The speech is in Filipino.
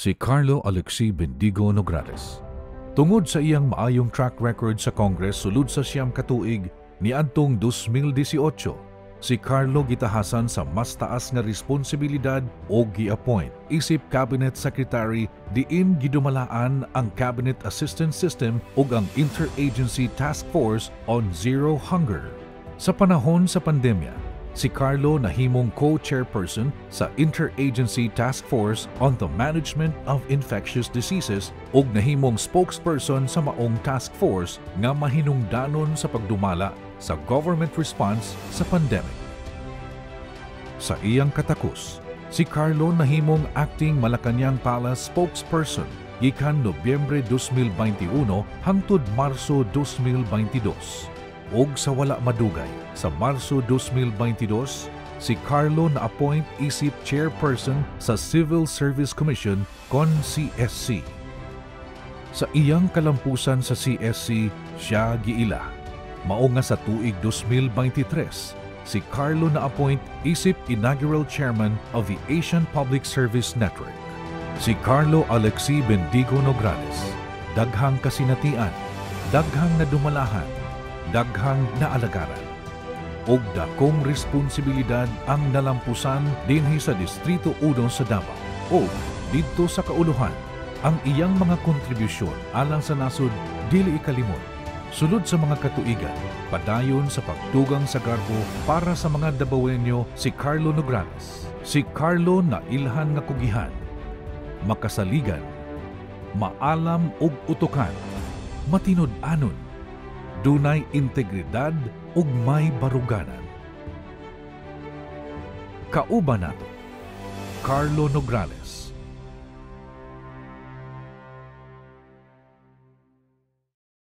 si Carlo Alexi Bendigo Nograles. Tungod sa iyang maayong track record sa Congress sulod sa siyam katuig niadtong 2018, si Carlo gitahasan sa mas taas nga responsibilidad o gi-appoint isip Cabinet Secretary diin gidumalaan ang Cabinet Assistance System ug ang Interagency Task Force on Zero Hunger. Sa panahon sa pandemya, si Carlo nahimong co-chairperson sa Interagency Task Force on the Management of Infectious Diseases ug nahimong spokesperson sa maong task force nga mahinungdanon sa pagdumala sa government response sa pandemic. Sa iyang katakos, si Carlo nahimong acting Malacañang Palace spokesperson gikan Nobyembre 2021 hangtod Marso 2022. Og sa wala madugay, sa Marso 2022, si Carlo na-appoint isip chairperson sa Civil Service Commission kon CSC. Sa iyang kalampusan sa CSC, siya giila. Mao nga sa tuig 2023, si Carlo na-appoint isip inaugural chairman of the Asian Public Service Network. Si Carlo Alexi Bendigo Nograles, daghang kasinatian, daghang nadumalahan, daghang naalagaran, og dakong responsibilidad ang nalampusan dinhi sa Distrito 1 sa Davao o didto sa kauluhan. Ang iyang mga kontribusyon alang sa nasod dili ikalimot. Sulod sa mga katuigan, padayon sa pagtugang sa garbo para sa mga Davaoenyo si Carlo Nograles. Si Carlo na ilhan nga kugihan, makasaligan, maalam og utukan, matinod-anon, dunay integridad ug may baruganan. Kauban nato, Carlo Nograles.